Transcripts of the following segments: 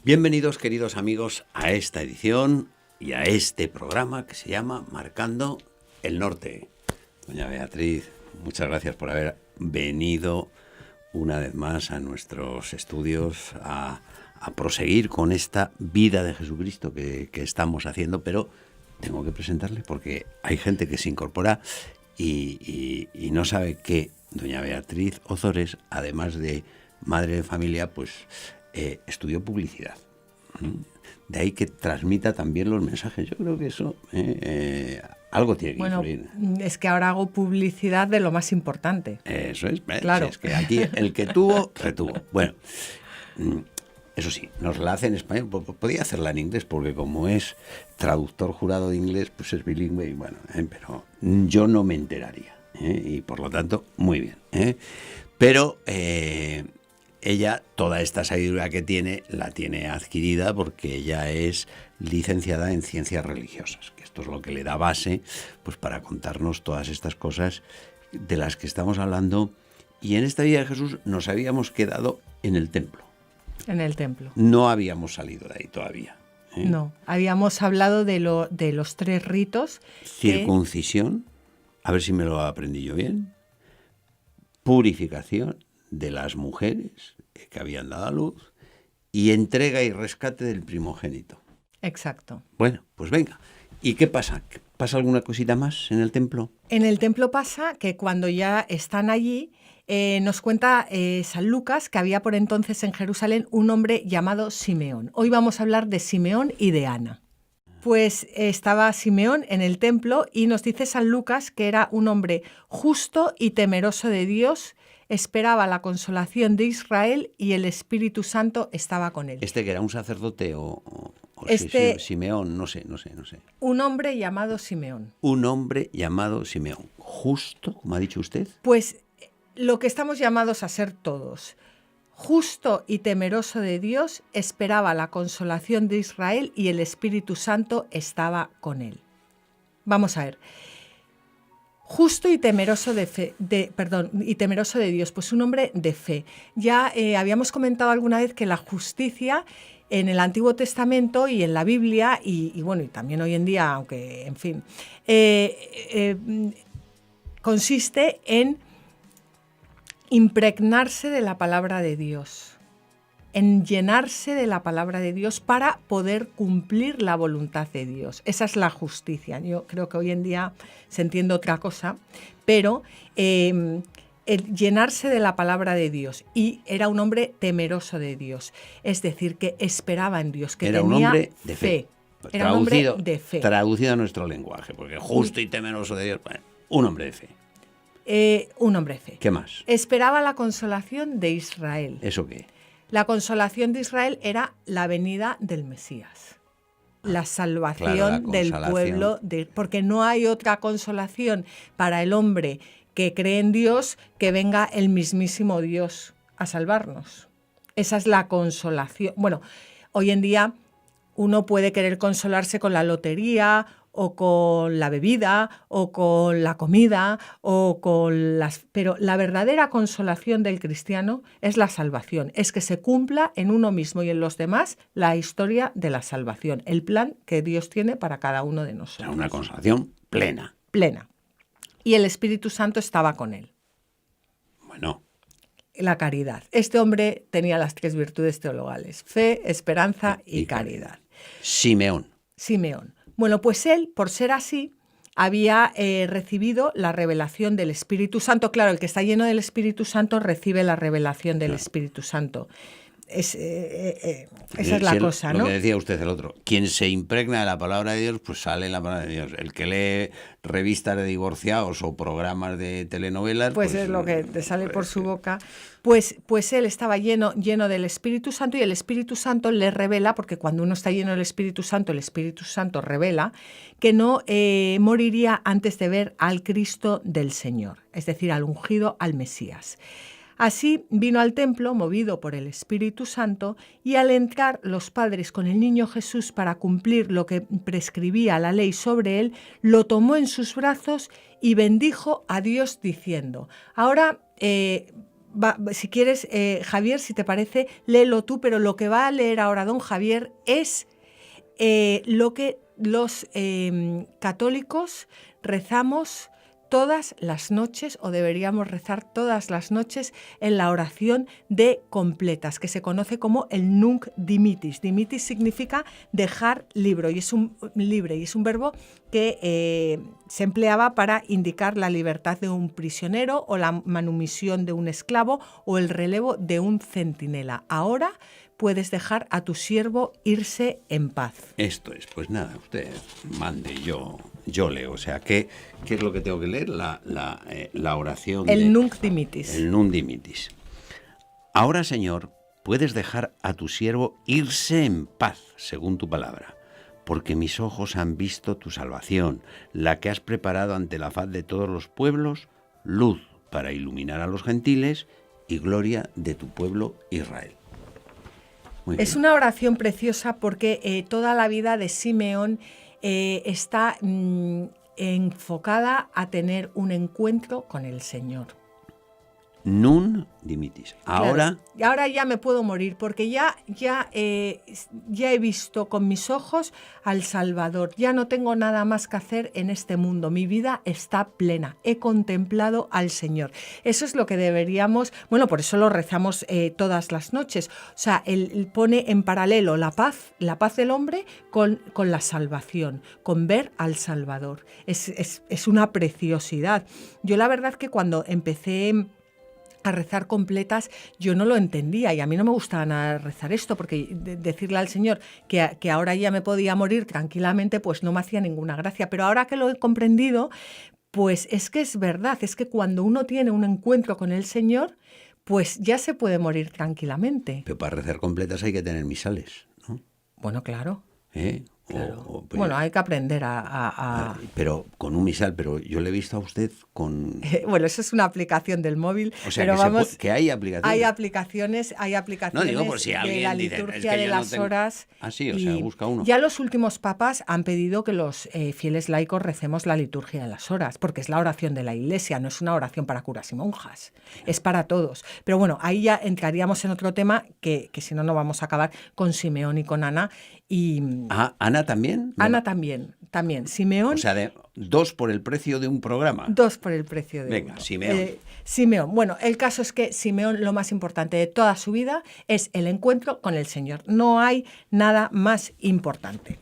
Bienvenidos, queridos amigos, a esta edición y a este programa que se llama Marcando el Norte. Doña Beatriz, muchas gracias por haber venido una vez más a nuestros estudios a proseguir con esta vida de Jesucristo que estamos haciendo, pero tengo que presentarle porque hay gente que se incorpora y no sabe que doña Beatriz Ozores, además de madre de familia, pues estudió publicidad. De ahí que transmita también los mensajes. Yo creo que eso algo tiene que influir. Es que ahora hago publicidad de lo más importante. Eso es, claro. Es que aquí el que tuvo, retuvo. Bueno, eso sí, nos la hace en español. Podía hacerla en inglés porque como es traductor jurado de inglés, pues es bilingüe y bueno, pero yo no me enteraría. Y por lo tanto, muy bien. Pero ella, toda esta sabiduría que tiene, la tiene adquirida porque ella es licenciada en ciencias religiosas, que esto es lo que le da base pues para contarnos todas estas cosas de las que estamos hablando. Y en esta vida de Jesús nos habíamos quedado en el templo. En el templo. No habíamos salido de ahí todavía. No, habíamos hablado de los 3 ritos. Circuncisión, a ver si me lo aprendí yo bien. Purificación de las mujeres que habían dado a luz y entrega y rescate del primogénito. Exacto. Bueno, pues venga. ¿Y qué pasa? ¿Pasa alguna cosita más en el templo? En el templo pasa que cuando ya están allí, nos cuenta San Lucas que había por entonces en Jerusalén un hombre llamado Simeón. Hoy vamos a hablar de Simeón y de Ana. Pues estaba Simeón en el templo y nos dice San Lucas que era un hombre justo y temeroso de Dios, esperaba la consolación de Israel y el Espíritu Santo estaba con él. ¿Este que era un sacerdote o Simeón? No sé. Un hombre llamado Simeón. Un hombre llamado Simeón. Justo, como ha dicho usted. Pues lo que estamos llamados a ser todos. Justo y temeroso de Dios, esperaba la consolación de Israel y el Espíritu Santo estaba con él. Vamos a ver. Justo y temeroso temeroso de Dios, pues un hombre de fe. Ya habíamos comentado alguna vez que la justicia en el Antiguo Testamento y en la Biblia, y bueno, y también hoy en día, aunque, en fin, consiste en impregnarse de la palabra de Dios, en llenarse de la palabra de Dios para poder cumplir la voluntad de Dios. Esa es la justicia. Yo creo que hoy en día se entiende otra cosa, pero el llenarse de la palabra de Dios. Y era un hombre temeroso de Dios, es decir, que esperaba en Dios, que era tenía un hombre de fe. Era un hombre de fe. Traducido a nuestro lenguaje, porque justo y temeroso de Dios, bueno, un hombre de fe. Un hombre de fe. ¿Qué más? Esperaba la consolación de Israel. ¿Eso qué? La consolación de Israel era la venida del Mesías, la salvación del pueblo, porque no hay otra consolación para el hombre que cree en Dios que venga el mismísimo Dios a salvarnos. Esa es la consolación. Bueno, hoy en día uno puede querer consolarse con la lotería o con la bebida, o con la comida, pero la verdadera consolación del cristiano es la salvación, es que se cumpla en uno mismo y en los demás la historia de la salvación, el plan que Dios tiene para cada uno de nosotros. Era una consolación plena. Plena. Y el Espíritu Santo estaba con él. Bueno. La caridad. Este hombre tenía las 3 virtudes teologales: fe, esperanza y caridad. Simeón. Bueno, pues él, por ser así, había recibido la revelación del Espíritu Santo. Claro, el que está lleno del Espíritu Santo recibe la revelación del Espíritu Santo. Esa es la cosa, ¿no? Lo que decía usted el otro. Quien se impregna de la palabra de Dios, pues sale en la palabra de Dios. El que lee revistas de divorciados o programas de telenovelas... Pues es lo que te sale por su boca. Pues él estaba lleno del Espíritu Santo y el Espíritu Santo le revela, porque cuando uno está lleno del Espíritu Santo, el Espíritu Santo revela que no moriría antes de ver al Cristo del Señor, es decir, al ungido, al Mesías. Así vino al templo, movido por el Espíritu Santo, y al entrar los padres con el niño Jesús para cumplir lo que prescribía la ley sobre él, lo tomó en sus brazos y bendijo a Dios diciendo. Ahora si quieres, Javier, si te parece, léelo tú, pero lo que va a leer ahora don Javier es lo que los católicos rezamos todas las noches, o deberíamos rezar todas las noches, en la oración de completas, que se conoce como el Nunc Dimittis. Dimittis significa dejar libre, y es un verbo que se empleaba para indicar la libertad de un prisionero o la manumisión de un esclavo o el relevo de un centinela. Ahora puedes dejar a tu siervo irse en paz. Esto es, pues nada, usted mande, yo leo. O sea, ¿qué es lo que tengo que leer? La oración. El Nunc Dimittis. El Nunc Dimittis. Ahora, Señor, puedes dejar a tu siervo irse en paz, según tu palabra, porque mis ojos han visto tu salvación, la que has preparado ante la faz de todos los pueblos, luz para iluminar a los gentiles y gloria de tu pueblo Israel. Es una oración preciosa porque toda la vida de Simeón está enfocada a tener un encuentro con el Señor. Nunc Dimittis. Ahora... Claro, y ahora ya me puedo morir porque ya he visto con mis ojos al Salvador. Ya no tengo nada más que hacer en este mundo. Mi vida está plena. He contemplado al Señor. Eso es lo que deberíamos... Bueno, por eso lo rezamos todas las noches. O sea, él pone en paralelo la paz del hombre con la salvación, con ver al Salvador. Es una preciosidad. Yo la verdad que cuando empecé a rezar completas, yo no lo entendía y a mí no me gustaba nada rezar esto, porque decirle al Señor que ahora ya me podía morir tranquilamente, pues no me hacía ninguna gracia. Pero ahora que lo he comprendido, pues es que es verdad, es que cuando uno tiene un encuentro con el Señor, pues ya se puede morir tranquilamente. Pero para rezar completas hay que tener misales, ¿no? Bueno, claro. Claro. Pero, bueno, hay que aprender a... Pero con un misal, pero yo le he visto a usted con... Bueno, eso es una aplicación del móvil. O sea, pero que hay aplicaciones. Hay aplicaciones No, digo, por si alguien de la dice, liturgia es que de las horas. Ah, sí, o sea, busca uno. Ya los últimos papas han pedido que los fieles laicos recemos la liturgia de las horas, porque es la oración de la Iglesia, no es una oración para curas y monjas, es para todos. Pero bueno, ahí ya entraríamos en otro tema que si no, no vamos a acabar con Simeón y con Ana. ¿Ana también? Ana también. Simeón. O sea, 2 por el precio de un programa. 2 por el precio de Venga, uno. Simeón. Simeón. Bueno, el caso es que Simeón, lo más importante de toda su vida es el encuentro con el Señor. No hay nada más importante.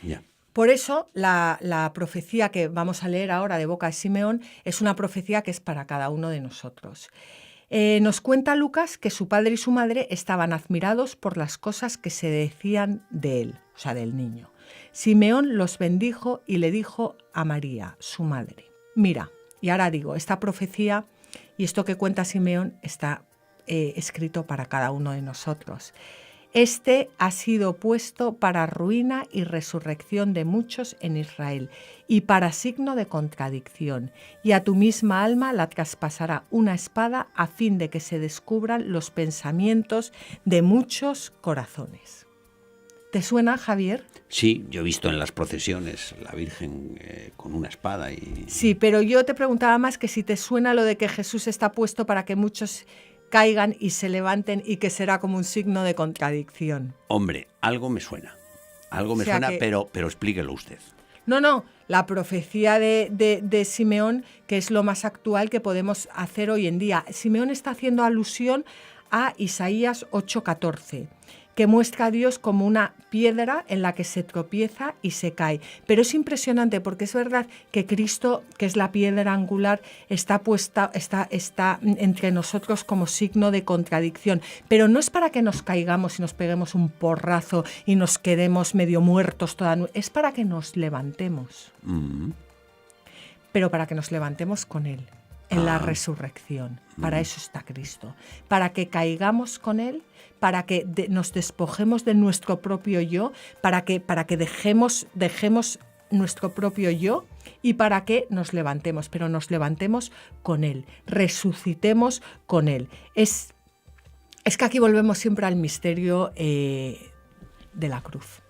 Ya. Por eso la profecía que vamos a leer ahora de boca de Simeón es una profecía que es para cada uno de nosotros. Nos cuenta Lucas que su padre y su madre estaban admirados por las cosas que se decían de él, o sea, del niño. Simeón los bendijo y le dijo a María, su madre, mira, y ahora digo, esta profecía y esto que cuenta Simeón está escrito para cada uno de nosotros. Este ha sido puesto para ruina y resurrección de muchos en Israel y para signo de contradicción, y a tu misma alma la traspasará una espada a fin de que se descubran los pensamientos de muchos corazones. ¿Te suena, Javier? Sí, yo he visto en las procesiones la Virgen con una espada y... Sí, pero yo te preguntaba más que si te suena lo de que Jesús está puesto para que muchos caigan y se levanten y que será como un signo de contradicción. Hombre, algo me suena. Algo me suena, que... pero explíquelo usted. No, la profecía de Simeón, que es lo más actual que podemos hacer hoy en día. Simeón está haciendo alusión a Isaías 8:14, que muestra a Dios como una piedra en la que se tropieza y se cae. Pero es impresionante porque es verdad que Cristo, que es la piedra angular, está entre nosotros como signo de contradicción. Pero no es para que nos caigamos y nos peguemos un porrazo y nos quedemos medio muertos es para que nos levantemos. Mm. Pero para que nos levantemos con Él, en la resurrección. Para eso está Cristo. Para que caigamos con Él, para que nos despojemos de nuestro propio yo, para que dejemos nuestro propio yo y para que nos levantemos, pero nos levantemos con Él, resucitemos con Él. Es que aquí volvemos siempre al misterio de la cruz.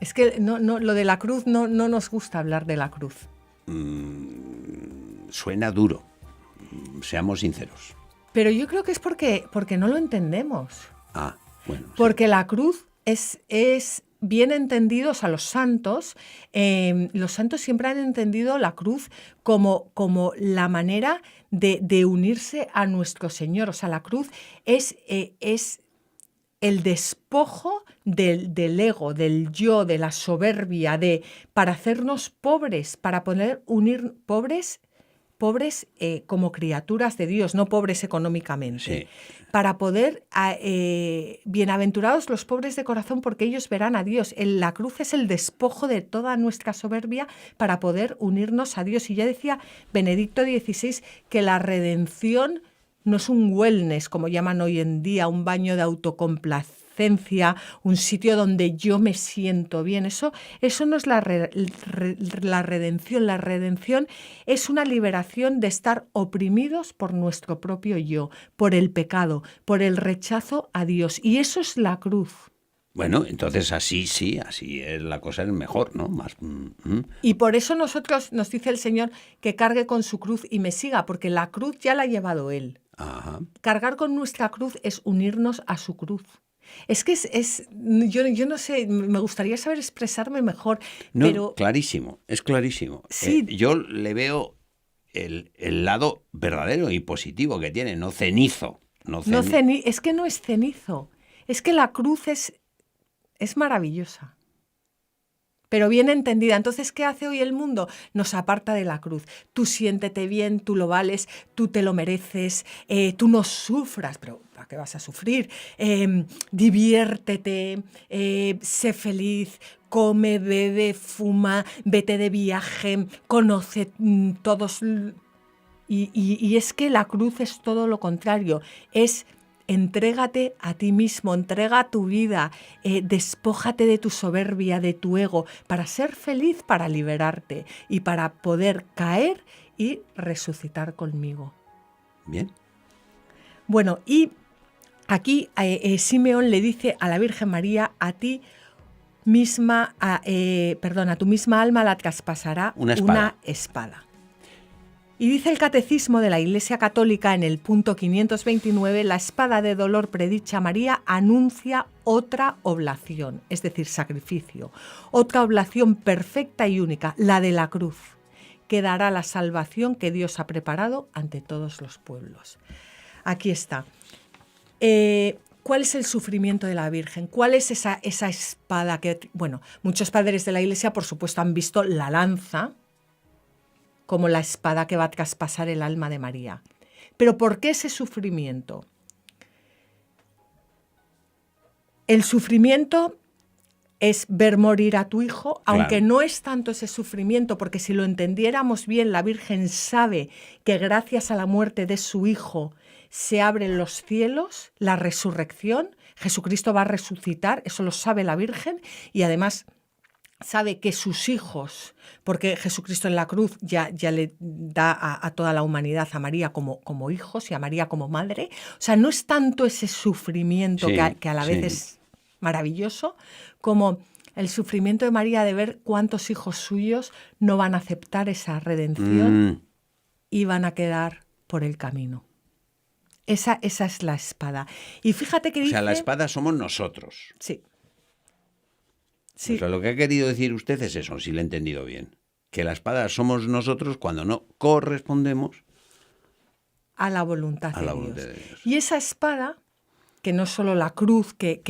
Es que lo de la cruz no nos gusta hablar de la cruz. Suena duro, seamos sinceros. Pero yo creo que es porque no lo entendemos. Ah, bueno. Porque la cruz es bien entendido, o sea, los santos siempre han entendido la cruz como la manera de unirse a nuestro Señor. O sea, la cruz es el despojo del ego, del yo, de la soberbia, para hacernos pobres, para poder unir pobres como criaturas de Dios, no pobres económicamente. Sí. Para poder, bienaventurados los pobres de corazón, porque ellos verán a Dios. La cruz es el despojo de toda nuestra soberbia para poder unirnos a Dios. Y ya decía Benedicto XVI que la redención no es un wellness, como llaman hoy en día, un baño de autocomplacencia, un sitio donde yo me siento bien. Eso no es la redención. La redención es una liberación de estar oprimidos por nuestro propio yo, por el pecado, por el rechazo a Dios. Y eso es la cruz. Bueno, entonces así es la cosa, es mejor, ¿no? Y por eso nos dice el Señor que cargue con su cruz y me siga, porque la cruz ya la ha llevado Él. Ajá. Cargar con nuestra cruz es unirnos a su cruz. Es que yo no sé, me gustaría saber expresarme mejor, no, pero... Clarísimo, es clarísimo. Sí. Yo le veo el lado verdadero y positivo que tiene, no cenizo. Es que no es cenizo, es que la cruz es maravillosa. Pero bien entendida. Entonces, ¿qué hace hoy el mundo? Nos aparta de la cruz. Tú siéntete bien, tú lo vales, tú te lo mereces, tú no sufras, pero ¿para qué vas a sufrir? Diviértete, sé feliz, come, bebe, fuma, vete de viaje, conoce todos. Y es que la cruz es todo lo contrario, es... Entrégate a ti mismo, entrega tu vida, despójate de tu soberbia, de tu ego, para ser feliz, para liberarte y para poder caer y resucitar conmigo. Bien. Bueno, y aquí Simeón le dice a la Virgen María, a tu misma alma la traspasará una espada. Y dice el Catecismo de la Iglesia Católica en el punto 529, la espada de dolor predicha María anuncia otra oblación, es decir, sacrificio, otra oblación perfecta y única, la de la cruz, que dará la salvación que Dios ha preparado ante todos los pueblos. Aquí está. ¿Cuál es el sufrimiento de la Virgen? ¿Cuál es esa espada que... Bueno, muchos padres de la Iglesia, por supuesto, han visto la lanza como la espada que va a traspasar el alma de María. ¿Pero por qué ese sufrimiento? El sufrimiento es ver morir a tu hijo, claro. Aunque no es tanto ese sufrimiento, porque si lo entendiéramos bien, la Virgen sabe que gracias a la muerte de su hijo se abren los cielos, la resurrección, Jesucristo va a resucitar, eso lo sabe la Virgen, y además sabe que sus hijos, porque Jesucristo en la cruz ya le da a toda la humanidad, a María como hijos y a María como madre. O sea, no es tanto ese sufrimiento que a la vez es maravilloso, como el sufrimiento de María de ver cuántos hijos suyos no van a aceptar esa redención y van a quedar por el camino. Esa es la espada. Y fíjate que dice... O sea, la espada somos nosotros. Sí. Sí. O sea, lo que ha querido decir usted es eso, si lo he entendido bien. Que la espada somos nosotros cuando no correspondemos a la voluntad de Dios. Y esa espada, que no es solo la cruz que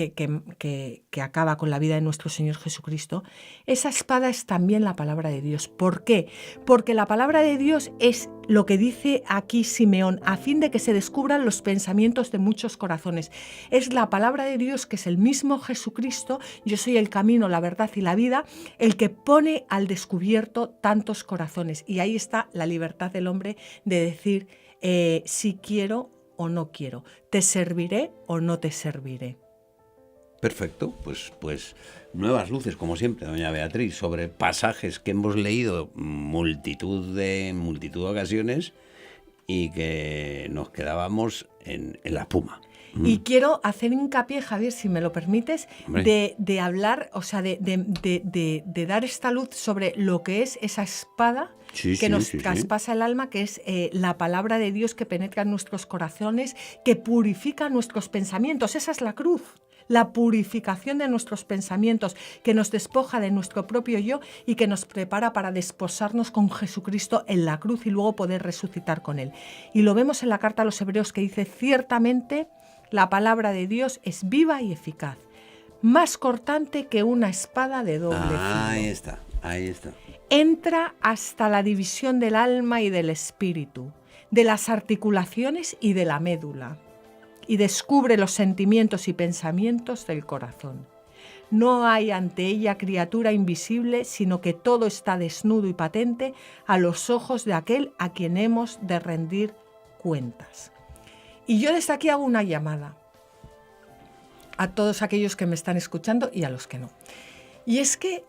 acaba con la vida de nuestro Señor Jesucristo, esa espada es también la palabra de Dios. ¿Por qué? Porque la palabra de Dios es lo que dice aquí Simeón, a fin de que se descubran los pensamientos de muchos corazones. Es la palabra de Dios, que es el mismo Jesucristo, yo soy el camino, la verdad y la vida, el que pone al descubierto tantos corazones. Y ahí está la libertad del hombre de decir si quiero o no quiero, te serviré o no te serviré. Perfecto, pues nuevas luces, como siempre, doña Beatriz, sobre pasajes que hemos leído multitud de ocasiones y que nos quedábamos en la espuma. Y quiero hacer hincapié, Javier, si me lo permites, de hablar, o sea, de dar esta luz sobre lo que es esa espada que nos traspasa el alma, que es la palabra de Dios que penetra en nuestros corazones, que purifica nuestros pensamientos. Esa es la cruz. La purificación de nuestros pensamientos, que nos despoja de nuestro propio yo y que nos prepara para desposarnos con Jesucristo en la cruz y luego poder resucitar con Él. Y lo vemos en la carta a los Hebreos que dice: ciertamente la palabra de Dios es viva y eficaz, más cortante que una espada de doble filo. Ahí está. Entra hasta la división del alma y del espíritu, de las articulaciones y de la médula, y descubre los sentimientos y pensamientos del corazón. No hay ante ella criatura invisible, sino que todo está desnudo y patente a los ojos de aquel a quien hemos de rendir cuentas. Y yo desde aquí hago una llamada a todos aquellos que me están escuchando y a los que no. Y es que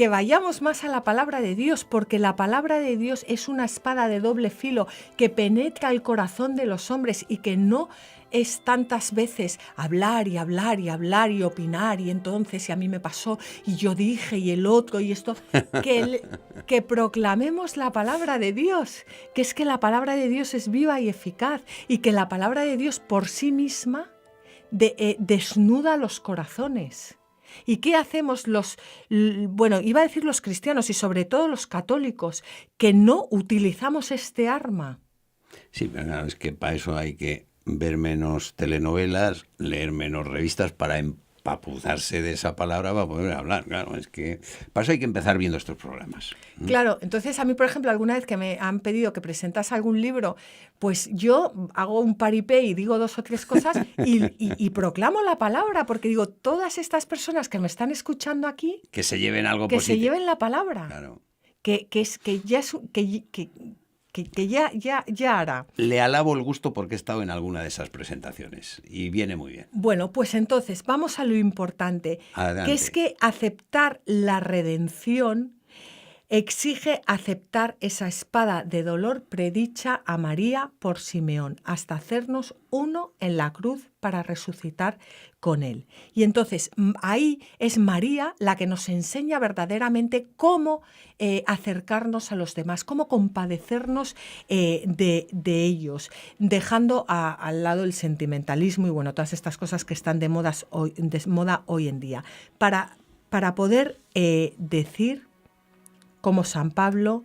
vayamos más a la palabra de Dios, porque la palabra de Dios es una espada de doble filo que penetra el corazón de los hombres y que no es tantas veces hablar y hablar y hablar y opinar y entonces y a mí me pasó y yo dije y el otro y esto, que proclamemos la palabra de Dios, que es que la palabra de Dios es viva y eficaz y que la palabra de Dios por sí misma desnuda los corazones. ¿Y qué hacemos iba a decir los cristianos y sobre todo los católicos, que no utilizamos este arma? Sí, pero claro, es que para eso hay que ver menos telenovelas, leer menos revistas para empapuzarse de esa palabra para poder hablar. Claro, es que para eso hay que empezar viendo estos programas. Claro, entonces a mí, por ejemplo, alguna vez que me han pedido que presentase algún libro, pues yo hago un paripé y digo 2 o 3 cosas y proclamo la palabra, porque digo, todas estas personas que me están escuchando aquí, que se lleven algo que positivo. Se lleven la palabra. Claro. Que ya hará. Le alabo el gusto porque he estado en alguna de esas presentaciones y viene muy bien. Bueno, pues entonces vamos a lo importante, Adelante. Que es que aceptar la redención exige aceptar esa espada de dolor predicha a María por Simeón, hasta hacernos uno en la cruz para resucitar con Él. Y entonces ahí es María la que nos enseña verdaderamente cómo acercarnos a los demás, cómo compadecernos de ellos, dejando al lado el sentimentalismo y bueno, todas estas cosas que están de moda hoy en día, para poder decir, como San Pablo: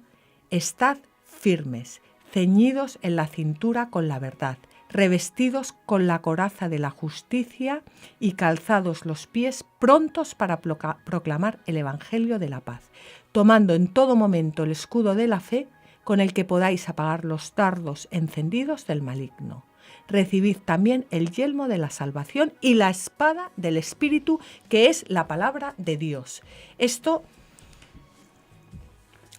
estad firmes, ceñidos en la cintura con la verdad, revestidos con la coraza de la justicia y calzados los pies, prontos para proclamar el Evangelio de la paz, tomando en todo momento el escudo de la fe, con el que podáis apagar los dardos encendidos del maligno. Recibid también el yelmo de la salvación y la espada del Espíritu, que es la palabra de Dios. Esto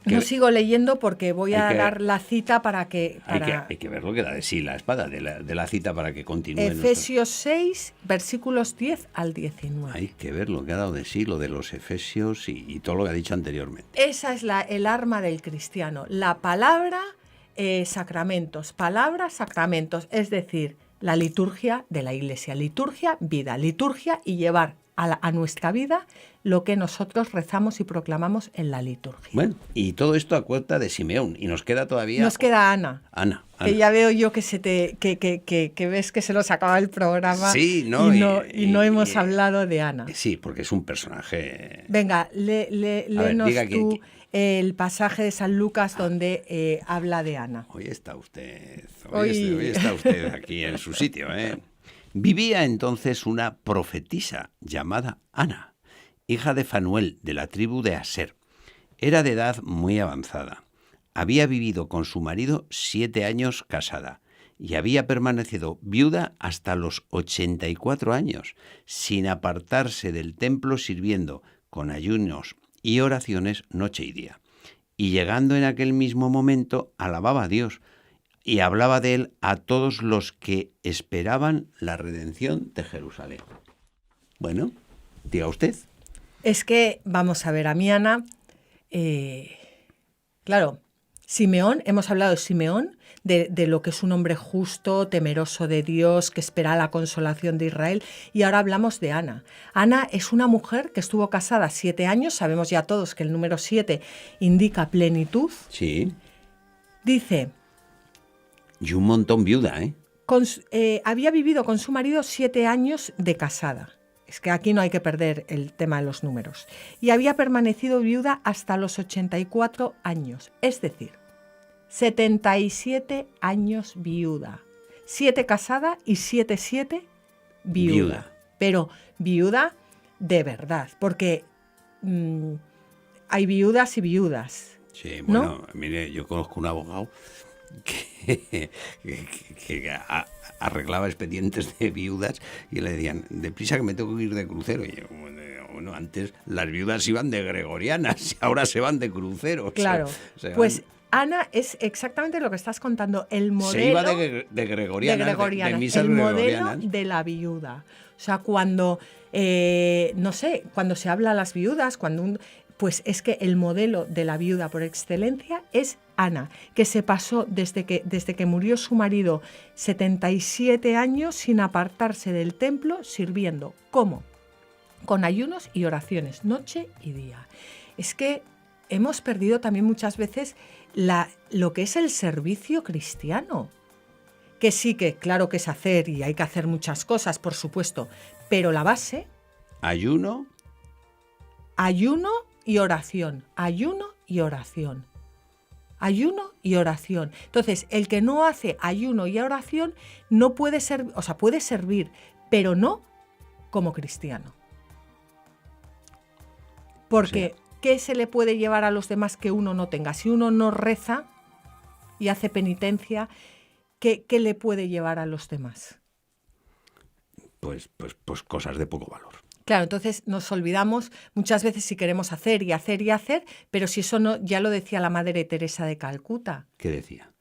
no sigo leyendo porque voy a dar la cita para que... Hay que ver lo que da de sí la espada de la cita para que continúe. Efesios 6, versículos 10 al 19. Hay que ver lo que ha dado de sí, lo de los Efesios y todo lo que ha dicho anteriormente. Esa es el arma del cristiano. La palabra, sacramentos. Palabra, sacramentos. Es decir, la liturgia de la Iglesia. Liturgia, vida. Liturgia y llevar a nuestra vida lo que nosotros rezamos y proclamamos en la liturgia. Bueno, y todo esto a cuenta de Simeón. Y nos queda todavía... Nos queda Ana. Ana. Que ya veo yo que que ves que se nos acaba el programa. Sí, ¿no? Y no hemos hablado de Ana. Sí, porque es un personaje... Venga, léenos tú el pasaje de San Lucas donde habla de Ana. Hoy está usted aquí en su sitio, ¿eh? Vivía entonces una profetisa llamada Ana, hija de Fanuel, de la tribu de Aser. Era de edad muy avanzada. Había vivido con su marido 7 años casada y había permanecido viuda hasta los 84 años, sin apartarse del templo, sirviendo con ayunos y oraciones noche y día. Y llegando en aquel mismo momento, alababa a Dios y hablaba de él a todos los que esperaban la redención de Jerusalén. Bueno, diga usted. Es que, vamos a ver, a mí Ana, claro, Simeón, hemos hablado de Simeón, de lo que es un hombre justo, temeroso de Dios, que espera la consolación de Israel. Y ahora hablamos de Ana. Ana es una mujer que estuvo casada 7 años, sabemos ya todos que el número 7 indica plenitud. Sí. Dice... Y un montón viuda, ¿eh? Había vivido con su marido 7 años de casada. Es que aquí no hay que perder el tema de los números. Y había permanecido viuda hasta los 84 años. Es decir, 77 años viuda. 7 casada y 7 viuda. Pero viuda de verdad, porque hay viudas y viudas. Sí, bueno, ¿no? Mire, yo conozco un abogado que arreglaba expedientes de viudas y le decían, deprisa que me tengo que ir de crucero. Y yo, bueno, antes las viudas iban de gregorianas y ahora se van de cruceros. Claro, pues Ana es exactamente lo que estás contando, el modelo... Se iba de gregorianas, de misas el gregorianas. Modelo de la viuda. O sea, cuando, no sé, cuando se habla a las viudas, pues es que el modelo de la viuda por excelencia es Ana, que se pasó desde que murió su marido 77 años sin apartarse del templo, sirviendo. ¿Cómo? Con ayunos y oraciones, noche y día. Es que hemos perdido también muchas veces lo que es el servicio cristiano. Que sí, que claro que es hacer y hay que hacer muchas cosas, por supuesto, pero la base... Ayuno y oración. Ayuno y oración. Ayuno y oración. Entonces, el que no hace ayuno y oración no puede ser, o sea, puede servir, pero no como cristiano. Porque, ¿qué se le puede llevar a los demás que uno no tenga? Si uno no reza y hace penitencia, ¿qué le puede llevar a los demás? Pues cosas de poco valor. Claro, entonces nos olvidamos muchas veces si queremos hacer y hacer y hacer, pero si eso no, ya lo decía la Madre Teresa de Calcuta. ¿Qué decía?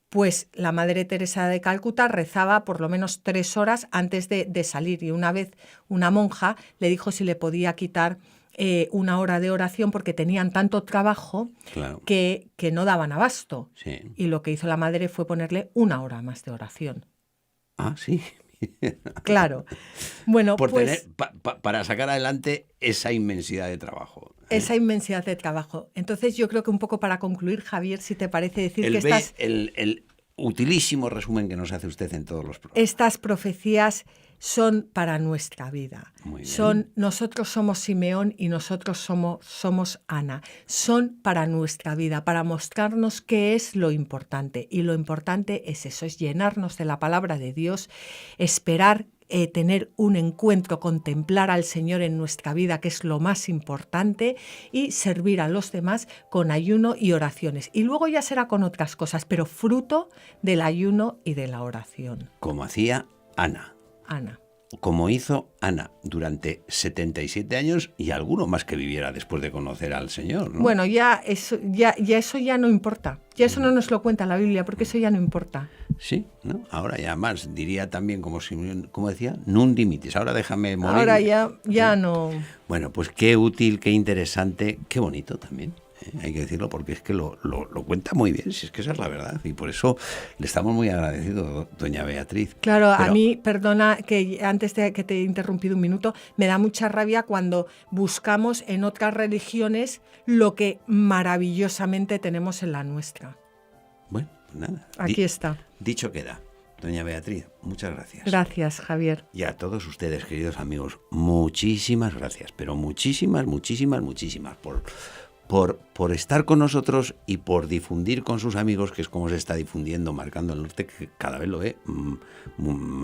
Pues la Madre Teresa de Calcuta rezaba por lo menos 3 horas antes de salir y una vez una monja le dijo si le podía quitar 1 hora de oración porque tenían tanto trabajo claro. que no daban abasto. Sí. Y lo que hizo la Madre fue ponerle 1 hora más de oración. Ah, sí. Claro. Bueno, pues, para sacar adelante esa inmensidad de trabajo. Esa inmensidad de trabajo. Entonces yo creo que un poco para concluir, Javier, si te parece decir que el utilísimo resumen que nos hace usted en todos los programas. Estas profecías son para nuestra vida. Muy bien. Nosotros somos Simeón y nosotros somos Ana. Son para nuestra vida, para mostrarnos qué es lo importante. Y lo importante es eso, es llenarnos de la palabra de Dios, esperar tener un encuentro, contemplar al Señor en nuestra vida, que es lo más importante, y servir a los demás con ayuno y oraciones. Y luego ya será con otras cosas, pero fruto del ayuno y de la oración. Como hacía Ana. Como hizo Ana durante 77 años y alguno más que viviera después de conocer al Señor, ¿no? Bueno, eso ya no importa. Ya eso no nos lo cuenta la Biblia, porque eso ya no importa. Sí, ¿no? Ahora ya más, diría también como decía, nun dimitis, ahora déjame morir. Ahora ya no. Bueno, pues qué útil, qué interesante, qué bonito también. Hay que decirlo porque es que lo cuenta muy bien, si es que esa es la verdad, y por eso le estamos muy agradecidos, doña Beatriz. Claro, a mí, perdona que antes de que te he interrumpido un minuto, me da mucha rabia cuando buscamos en otras religiones lo que maravillosamente tenemos en la nuestra. Bueno, pues nada. Aquí está. Dicho queda. Doña Beatriz, muchas gracias. Gracias, Javier. Y a todos ustedes, queridos amigos, muchísimas gracias, pero muchísimas por estar con nosotros y por difundir con sus amigos, que es como se está difundiendo Marcando el Norte, que cada vez lo ve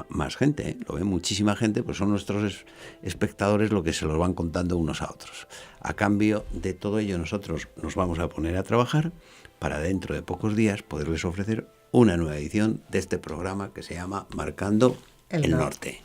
más gente, lo ve muchísima gente, pues son nuestros espectadores lo que se los van contando unos a otros. A cambio de todo ello, nosotros nos vamos a poner a trabajar para dentro de pocos días poderles ofrecer una nueva edición de este programa que se llama Marcando el Norte.